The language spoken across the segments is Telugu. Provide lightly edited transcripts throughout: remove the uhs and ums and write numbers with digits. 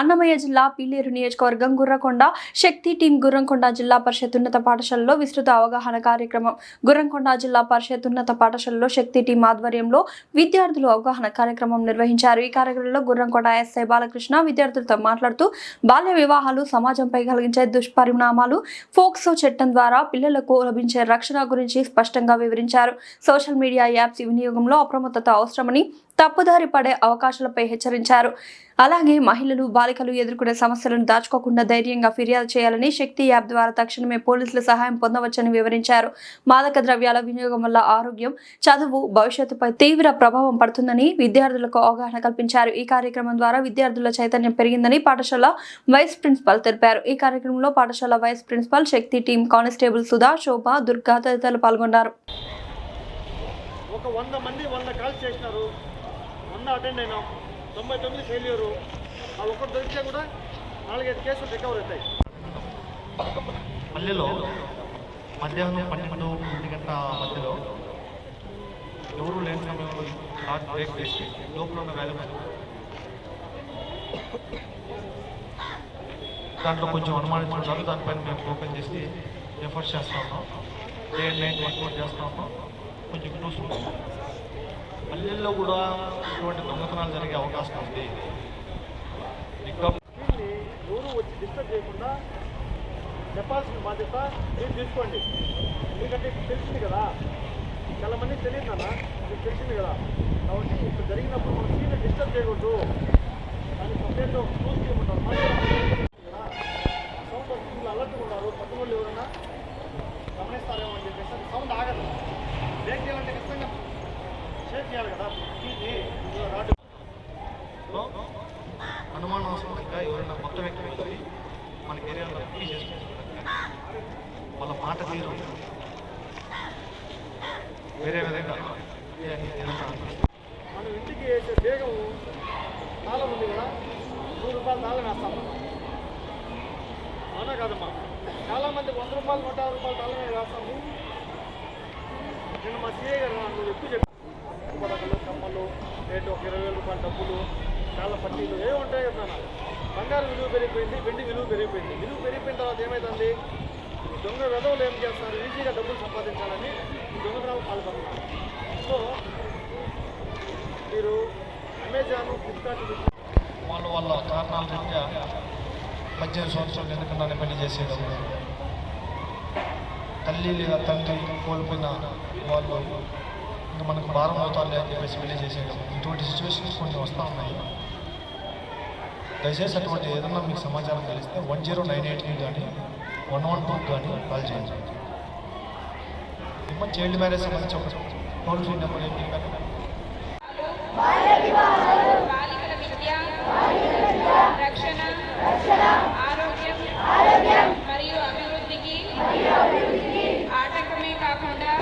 అన్నమయ్య జిల్లా పీలేరు నియోజకవర్గం గుర్రంకొండ శక్తి టీం గుర్రంకొండ జిల్లా పరిషత్ ఉన్నత పాఠశాలలో విస్తృత అవగాహన కార్యక్రమం. గుర్రంకొండ జిల్లా పరిషత్ ఉన్నత పాఠశాలలో శక్తి టీం ఆధ్వర్యంలో విద్యార్థులు అవగాహన కార్యక్రమం నిర్వహించారు. ఈ కార్యక్రమంలో గుర్రంకొండ ఎస్ఐ బాలకృష్ణ విద్యార్థులతో మాట్లాడుతూ బాల్య వివాహాలు సమాజంపై కలిగించే దుష్పరిణామాలు, ఫోక్సో చట్టం ద్వారా పిల్లలకు లభించే రక్షణ గురించి స్పష్టంగా వివరించారు. సోషల్ మీడియా యాప్స్ వినియోగంలో అప్రమత్తత అవసరమని, తప్పుదారి పడే అవకాశాలపై హెచ్చరించారు. అలాగే మహిళలు, బాలికలు ఎదుర్కొనే సమస్యలను దాచుకోకుండా ధైర్యంగా ఫిర్యాదు చేయాలని, శక్తి యాప్ ద్వారా తక్షణమే పోలీసుల సహాయం పొందవచ్చని వివరించారు. మాదక ద్రవ్యాల వినియోగం వల్ల ఆరోగ్యం, చదువు, భవిష్యత్తుపై తీవ్ర ప్రభావం పడుతుందని విద్యార్థులకు అవగాహన కల్పించారు. ఈ కార్యక్రమం ద్వారా విద్యార్థుల చైతన్యం పెరిగిందని పాఠశాల వైస్ ప్రిన్సిపల్ తెలిపారు. ఈ కార్యక్రమంలో పాఠశాల వైస్ ప్రిన్సిపల్, శక్తి టీం కానిస్టేబుల్ సుధా, శోభ, దుర్గా తదితరులు పాల్గొన్నారు. ఒక 100 మంది 100 కాల్స్ చేసినారు, 100 అటెండ్ అయినాం, 99 ఫెయిల్యూరు. ఆ ఒక్కటి దొరికితే కూడా 4-5 కేసులు రికవర్ అవుతాయి. పల్లెలో మధ్యాహ్నం 12 గంటల మధ్యలో ఎవరు లేని సమయంలో హార్ట్ బ్రేక్ చేసి లోపల ఉన్న వ్యాల్యూ దాంట్లో కొంచెం అనుమానించుకుంటారు. దానిపైన మేము ఓపెన్ చేసి ఎఫర్ట్స్ చేస్తా ఉన్నాం. డే అండ్ నైట్ వర్కౌట్ చేస్తా ఉన్నాం. కొంచెం చూసుకుంటాం. పల్లెల్లో కూడా ఇటువంటి దొంగతనాలు జరిగే అవకాశం ఉంది. ఎవరు వచ్చి డిస్టర్బ్ చేయకుండా చెప్పాల్సిన బాధ్యత మీరు తీసుకోండి. ఎందుకంటే ఇప్పుడు తెలిసింది కదా, చాలా మందికి తెలియదు అన్న, మీకు తెలిసింది కదా. కాబట్టి ఇప్పుడు జరిగినప్పుడు మనం సీన్ని డిస్టర్బ్ చేయకూడదు. దాన్ని సబ్జెక్ట్లో చూసి చేయమంటారు కదా. సౌండ్ వస్తుంది, అలర్ట్గా ఉన్నారు. కొత్త వాళ్ళు ఎవరైనా గమనిస్తారేమో అని చెప్పేసి అది సౌండ్ ఆగదు. బ్రేక్ చేయాలంటే ఖచ్చితంగా షేక్ చేయాలి కదా. రాడు అనుమానాస్పదంగా ఎవరైనా కొత్త వ్యక్తి వెళ్ళి మన ఏరియాలో ఫీ చేసుకుంటున్నారు. వాళ్ళ మాట తీరు వేరే విధంగా మనం ఇంటికి వేసే బేగం తాళం ఉంది కదా, 100 రూపాయలు తాళం వేస్తాం. అవునా కాదమ్మా? చాలామంది 100 రూపాయలు 150 రూపాయలు తాళమే వేస్తాము. నేను మా సీఏ గారు నాకు ఎక్కువ చెప్పి పడకలు, కమ్మలు, రేటు ఒక 20,000 రూపాయల డబ్బులు, చాలా పట్టీలు ఏమి ఉంటాయి కదా. బంగారు విలువ పెరిగిపోయింది, వెండి విలువ పెరిగిపోయింది. విలువ పెరిగిపోయిన తర్వాత ఏమైతుంది? ఈ దొంగ వెధవులు ఏం చేస్తున్నారు? ఈజీగా డబ్బులు సంపాదించాలని ఈ దొంగతనాలు పాల్పడుతున్నారు. సో మీరు అమెజాన్, ఫ్లిప్కార్ట్ వాళ్ళ కారణాల రీత్యా 18 సంవత్సరాలు ఎందుకన్నా పెళ్లి చేసేయడం, తల్లి లేదా తండ్రి కోల్పోయిన వాళ్ళు ఇంకా మనకు భారం అవుతారు అని చెప్పేసి పెళ్లి చేసేయడం, ఇటువంటి సిచ్యువేషన్స్ కొన్ని వస్తూ ఉన్నాయి. దయచేసి అటువంటి ఏదన్నా మీకు సమాచారం తెలిస్తే 1098కి కానీ 112 కానీ కాల్ చేయండి. ఇమ్మ చైల్డ్ మ్యారేజ్ సంబంధించి ఒక టోల్ ఫ్రీ నెంబర్ ఏంటి? బాలికల విద్య, రక్షణ, ఆరోగ్యం మరియు అభివృద్ధికి ఆటంకమే కాకుండా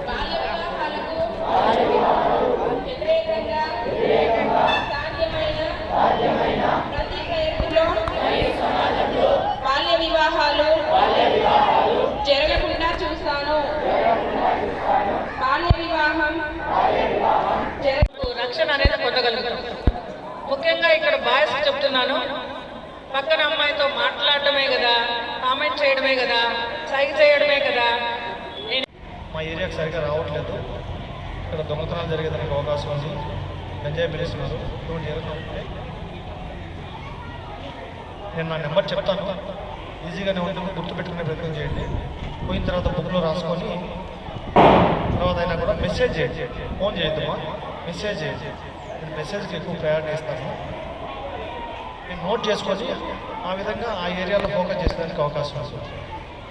బాల్య వివాహాలకు వ్యతిరేకంగా సాధ్యమైన ప్రతి ప్రయత్నంలో బాల్య వివాహాలు జరగకుండా చూస్తాను. బాల్య వివాహం రక్షణ అనేది పొందగలుగుతాం. ముఖ్యంగా ఇక్కడ బాయ్స్ చెప్తున్నాను, పక్కన అమ్మాయితో మాట్లాడటమే కదా, కామెంట్ చేయడమే కదా, సైగ చేయడమే కదా. మా ఏరియాకి సరిగ్గా రావట్లేదు, ఇక్కడ దొంగతనాలు జరిగేదానికి అవకాశం ఉంది, గంజాయి పిలుస్తున్నారు, ఇటువంటి ఏదైనా ఉంటే నేను నా నెంబర్ చెప్తాను. ఈజీగానే ఉంటుంది, గుర్తుపెట్టుకునే ప్రయత్నం చేయండి. పోయిన తర్వాత బుక్లో రాసుకొని తర్వాత అయినా కూడా మెసేజ్ చేయండి. ఫోన్ చేయొద్దమ్మా, మెసేజ్ చేయండి. నేను మెసేజ్కి ఎక్కువ ప్రయారిటీ ఇస్తాను. నేను నోట్ చేసుకొని ఆ విధంగా ఆ ఏరియాలో ఫోకస్ చేసేదానికి అవకాశం ఉంది.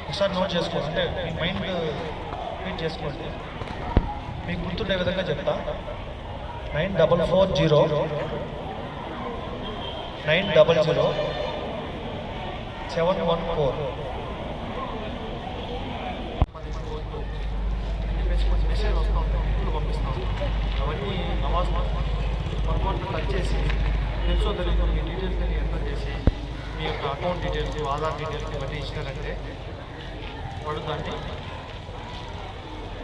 ఒకసారి నోట్ చేసుకోండి, అంటే మీ మైండ్ ఫీడ్ చేసుకోండి. మీకు గుర్తుండే విధంగా చెప్తా. 9440 900 714. మెసేజ్ వస్తూ ఉంటాయి, బుక్కులు పంపిస్తూ ఉంటాం. అవన్నీ నమాజ్ పొరపాటు టచ్ చేసి తెలుసో తెలియదు మీ డీటెయిల్స్ అని ఎంటర్ చేసి మీ యొక్క అకౌంట్ డీటెయిల్స్, ఆధార్ డీటెయిల్స్ ఇవన్నీ ఇచ్చినారంటే వాడు దాన్ని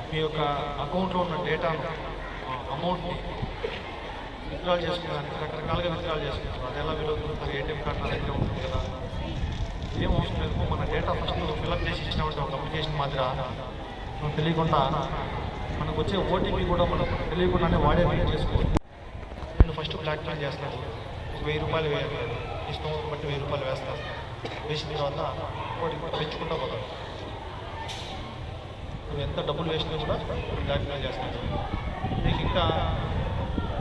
మీ యొక్క అకౌంట్లో ఉన్న డేటాను, అమౌంట్ని విత్డ్రాల్ చేసుకున్నాను రకరకాలుగా విత్డ్రాల్ చేసుకుంటారు. అది ఎలా వీలవుతుంది? మరి ఏటీఎం కార్డు నా దగ్గర ఉంటుంది కదా, ఏం అవసరం లేదు. మన డేటా ఫస్ట్ ఫిల్అప్ చేసి ఇచ్చినప్పుడు ఒక అప్లికేషన్ మాదిరి మనం తెలియకుండా మనకు వచ్చే ఓటీపీ కూడా మనం తెలియకుండానే వాడే బిల్ చేసుకోవచ్చు. నేను ఫస్ట్ బ్లాక్మెయిల్ చేస్తాను. ఒక 1000 రూపాయలు వేయాలి, ఇష్టం బట్టి 1000 రూపాయలు వేస్తాను. వేసిన తర్వాత ఓటీపీ పెంచుకుంటా పోతాను. నువ్వు ఎంత డబ్బులు వేసినా కూడా బ్లాక్మెయిల్ చేస్తాను. నీకు ఇంకా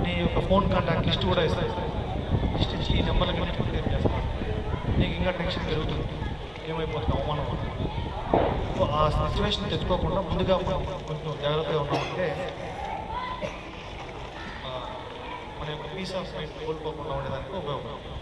నీ యొక్క ఫోన్ కాంటాక్ట్ లిస్ట్ కూడా ఇస్తాను. లిస్ట్ ఇచ్చి ఈ నెంబర్లకి క్లియర్ చేస్తాను. నీకు ఇంకా టెన్షన్ పెరుగుతుంది, ఏమైపోతుంది, అవమానం అవుతుంది. సో ఆ సిచ్యువేషన్ తెచ్చుకోకుండా ముందుగా కొంచెం జాగ్రత్తగా ఉన్నామంటే మన యొక్క పీస్ ఆఫ్ మైండ్ కోల్పోకుండా ఉండేదానికి ఉపయోగపడుతుంది.